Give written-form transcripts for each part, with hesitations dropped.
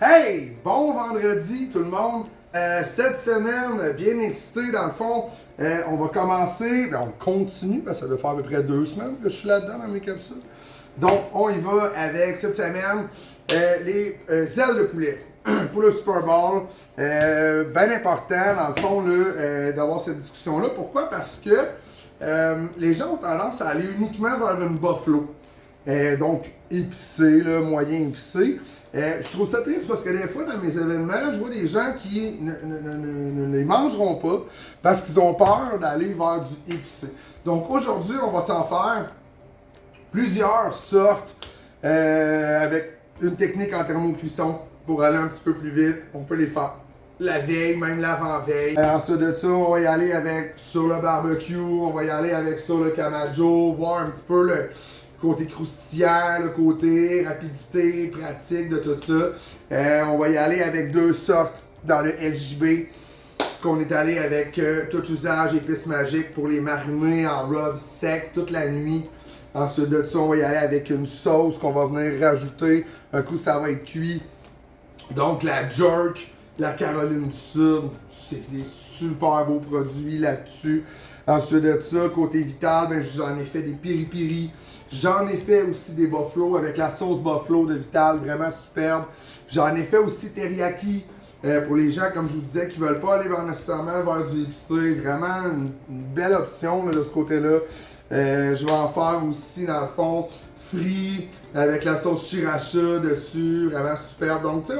Hey! Bon vendredi tout le monde! Cette semaine, bien excité dans le fond, on va commencer, on continue, parce que ça doit faire à peu près 2 semaines que je suis là-dedans dans mes capsules. Donc, on y va avec cette semaine les ailes de poulet pour le Super Bowl. Bien important dans le fond d'avoir cette discussion-là. Pourquoi? Parce que les gens ont tendance à aller uniquement vers une buffalo. Donc, épicé, là, moyen épicé. Je trouve ça triste parce que des fois, dans mes événements, je vois des gens qui ne les mangeront pas parce qu'ils ont peur d'aller vers du épicé. Donc, aujourd'hui, on va s'en faire plusieurs sortes avec une technique en thermocuisson pour aller un petit peu plus vite. On peut les faire la veille, même l'avant-veille. Ensuite de ça, on va y aller avec sur le barbecue, on va y aller avec sur le Camajo, voir un petit peu le côté croustillant, le côté rapidité, pratique de tout ça. On va y aller avec deux sortes dans le LJB qu'on est allé avec tout usage épices magiques pour les mariner en rub sec toute la nuit. Ensuite de ça, on va y aller avec une sauce qu'on va venir rajouter. Un coup, ça va être cuit. Donc, la jerk, la Caroline du Sud, c'est des super beaux produits là-dessus. Ensuite de ça, côté Vital, ben, j'en ai fait des piri-piri. J'en ai fait aussi des buffalo avec la sauce buffalo de Vital, vraiment superbe. J'en ai fait aussi teriyaki pour les gens, comme je vous disais, qui ne veulent pas aller nécessairement vers du épicé. Vraiment une belle option là, de ce côté-là. Je vais en faire aussi, dans le fond, frit avec la sauce sriracha dessus, vraiment superbe. Donc, tu sais,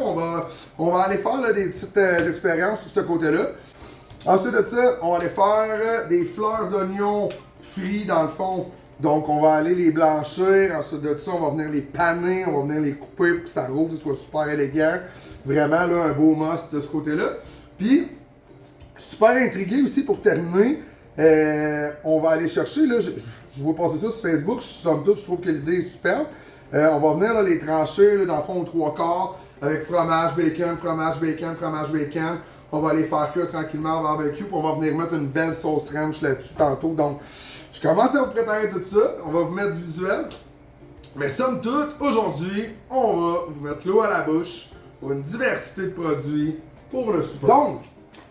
on va aller faire là, des petites expériences sur ce côté-là. Ensuite de ça, on va aller faire des fleurs d'oignon frites dans le fond. Donc, on va aller les blanchir. Ensuite de ça, on va venir les paner, on va venir les couper pour que ça roule, que ce soit super élégant. Vraiment, là, un beau must de ce côté-là. Puis, super intrigué aussi pour terminer. On va aller chercher, là, je vois passer ça sur Facebook, somme toute, je trouve que l'idée est superbe. On va venir là, les trancher, là, dans le fond, aux 3/4, avec fromage, bacon, fromage, bacon, fromage, bacon. On va les faire cuire tranquillement au barbecue, puis on va venir mettre une belle sauce ranch là-dessus tantôt. Donc, je commence à vous préparer tout ça. On va vous mettre du visuel. Mais somme toute, aujourd'hui, on va vous mettre l'eau à la bouche pour une diversité de produits pour le souper. Donc,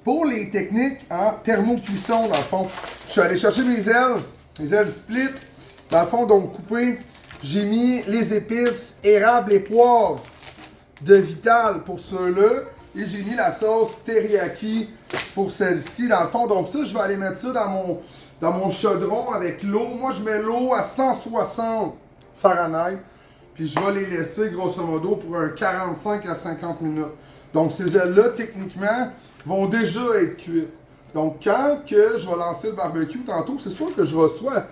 pour les techniques en thermocuisson, dans le fond, je suis allé chercher mes ailes split. Dans le fond, donc coupées. J'ai mis les épices érable et poivre de Vital pour ceux-là. Et j'ai mis la sauce teriyaki pour celle-ci, dans le fond. Donc ça, je vais aller mettre ça dans mon chaudron avec l'eau. Moi, je mets l'eau à 160 Fahrenheit. Puis je vais les laisser, grosso modo, pour un 45 à 50 minutes. Donc ces ailes-là, techniquement, vont déjà être cuites. Donc quand que je vais lancer le barbecue tantôt, c'est sûr que je reçois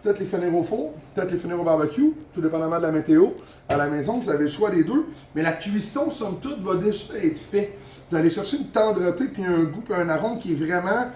peut-être les finir au four, peut-être les finir au barbecue, tout dépendamment de la météo. À la maison, vous avez le choix des deux. Mais la cuisson, somme toute, va déjà être faite. Vous allez chercher une tendreté, puis un goût, puis un arôme qui est vraiment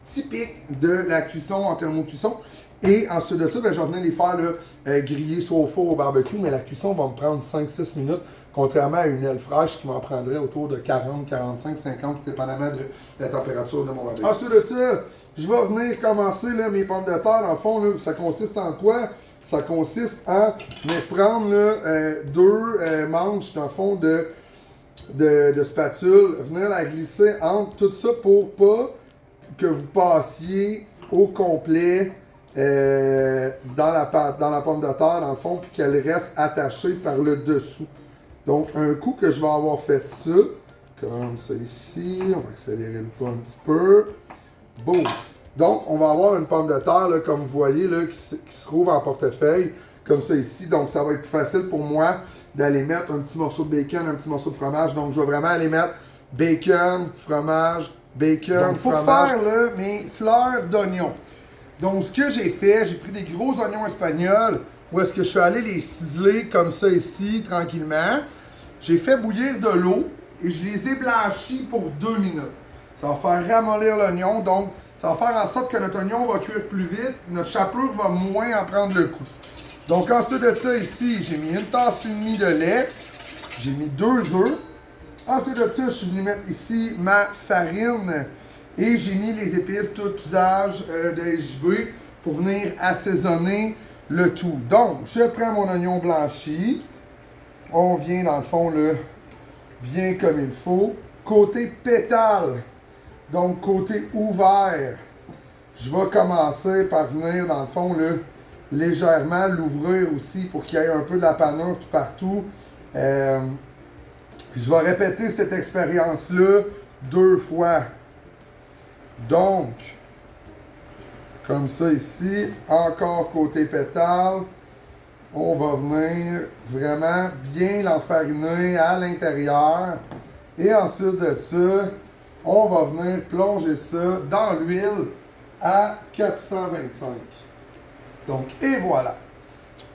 typique de la cuisson en thermocuisson. Et ensuite de ça, ben, je vais venir les faire là, griller soit au four ou au barbecue, mais la cuisson va me prendre 5-6 minutes, contrairement à une aile fraîche qui m'en prendrait autour de 40, 45, 50, dépendamment de la température de mon barbecue. Ensuite de ça, je vais venir commencer là, mes pommes de terre. Dans le fond, là, ça consiste en quoi? Ça consiste en prendre là, deux manches, dans le fond, de spatule, venir la glisser entre tout ça pour pas que vous passiez au complet dans la pomme de terre, dans le fond, puis qu'elle reste attachée par le dessous. Donc, un coup que je vais avoir fait ça, comme ça ici, on va accélérer le pas un petit peu. Boum! Donc, on va avoir une pomme de terre, là, comme vous voyez, là, qui se trouve en portefeuille, comme ça ici. Donc, ça va être plus facile pour moi d'aller mettre un petit morceau de bacon, un petit morceau de fromage. Donc, je vais vraiment aller mettre bacon, fromage, bacon, donc, pour faire là, mes fleurs d'oignon. Donc, ce que j'ai fait, j'ai pris des gros oignons espagnols, où est-ce que je suis allé les ciseler comme ça ici, tranquillement. J'ai fait bouillir de l'eau et je les ai blanchis pour 2 minutes. Ça va faire ramollir l'oignon, donc ça va faire en sorte que notre oignon va cuire plus vite, notre chapelure va moins en prendre le coup. Donc, ensuite de ça, ici, j'ai mis 1,5 tasses de lait, j'ai mis 2 œufs. Ensuite de ça, je suis venu mettre ici ma farine et j'ai mis les épices tout usage de LJB pour venir assaisonner le tout. Donc, je prends mon oignon blanchi. On vient dans le fond bien comme il faut. Côté pétale, donc côté ouvert, je vais commencer par venir, dans le fond, là, légèrement l'ouvrir aussi pour qu'il y ait un peu de la panure tout partout. Puis je vais répéter cette expérience-là 2 fois. Donc, comme ça ici, encore côté pétale, on va venir vraiment bien l'enfariner à l'intérieur. Et ensuite de ça, on va venir plonger ça dans l'huile à 425. Donc, et voilà.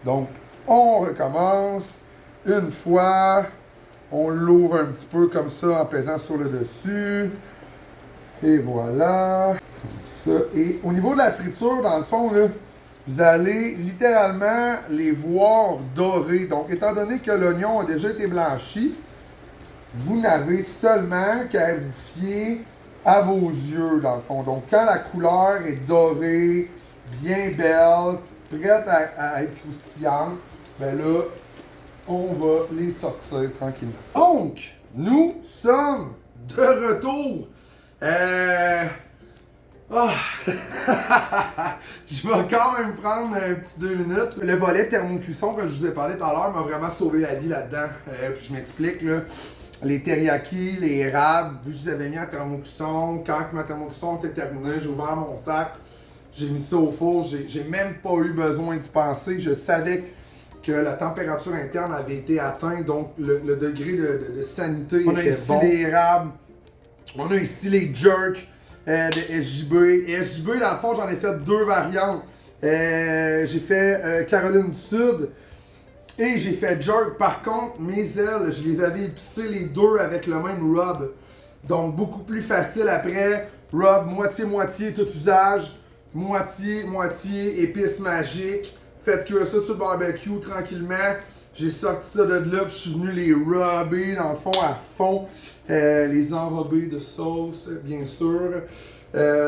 Donc, on recommence. Une fois, on l'ouvre un petit peu comme ça en pesant sur le dessus. Et voilà. Comme ça. Et au niveau de la friture, dans le fond, là, vous allez littéralement les voir dorés. Donc, étant donné que l'oignon a déjà été blanchi, vous n'avez seulement qu'à vous fier à vos yeux, dans le fond. Donc, quand la couleur est dorée, bien belle, prête à être croustillante, bien là, on va les sortir tranquillement. Donc, nous sommes de retour. Je vais quand même prendre un petit 2 minutes. Le volet thermocuisson que je vous ai parlé tout à l'heure m'a vraiment sauvé la vie là-dedans. Puis je m'explique, là. Les teriyaki, les érables, vu que je les avais mis en thermocuisson, quand ma thermocuisson était terminée, j'ai ouvert mon sac, j'ai mis ça au four, j'ai même pas eu besoin d'y penser. Je savais que la température interne avait été atteinte, donc le degré de sanité on était bon. On a ici les érables, on a ici les jerks de SJB. Et SJB, dans le fond, j'en ai fait 2 variantes. J'ai fait Caroline du Sud et j'ai fait jerk. Par contre, mes ailes, je les avais épicées les 2 avec le même rub. Donc, beaucoup plus facile après. Rub moitié-moitié, tout usage. Moitié-moitié, épices magiques. Faites cuire ça sur le barbecue tranquillement. J'ai sorti ça de là, puis je suis venu les rubber dans le fond à fond. Les enrober de sauce, bien sûr.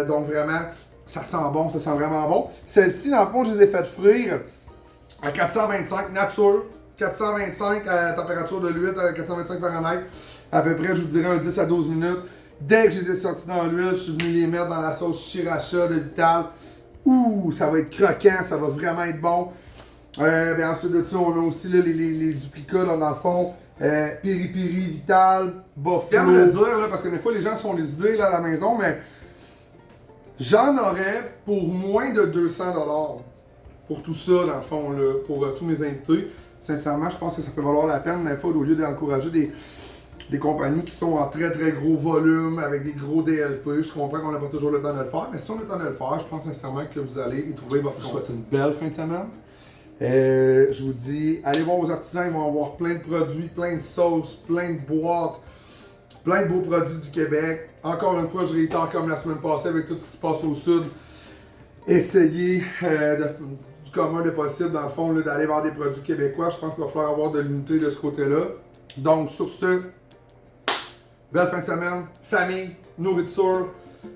Donc vraiment, ça sent bon, ça sent vraiment bon. Celles-ci, dans le fond, je les ai faites frire à 425 nature. 425 à température de l'huile, à 425 Fahrenheit. À peu près, je vous dirais, un 10 à 12 minutes. Dès que je les ai sortis dans l'huile, je suis venu les mettre dans la sauce sriracha de Vital. Ouh, ça va être croquant, ça va vraiment être bon. Ben ensuite de ça, on a aussi là, les duplicats là, dans le fond. Piri-Piri, Vital, Buffalo. J'aime le dire, là, parce que des fois les gens se font des idées là, à la maison, mais j'en aurais pour moins de 200$ pour tout ça, dans le fond, là, pour tous mes invités. Sincèrement, je pense que ça peut valoir la peine, des fois, au lieu d'encourager des compagnies qui sont en très très gros volume, avec des gros DLP. Je comprends qu'on n'a pas toujours le temps de le faire, mais si on a le temps de le faire, je pense sincèrement que vous allez y trouver votre compte. Je vous souhaite une belle fin de semaine. Je vous dis, allez voir vos artisans, ils vont avoir plein de produits, plein de sauces, plein de boîtes, plein de beaux produits du Québec. Encore une fois, je réitère comme la semaine passée avec tout ce qui se passe au sud. Essayez du commun de possible, dans le fond, d'aller voir des produits québécois. Je pense qu'il va falloir avoir de l'unité de ce côté-là. Donc, sur ce, belle fin de semaine, famille, nourriture,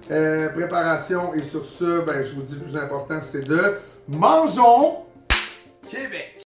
préparation. Et sur ce, ben, je vous dis le plus important, c'est de mangeons Québec!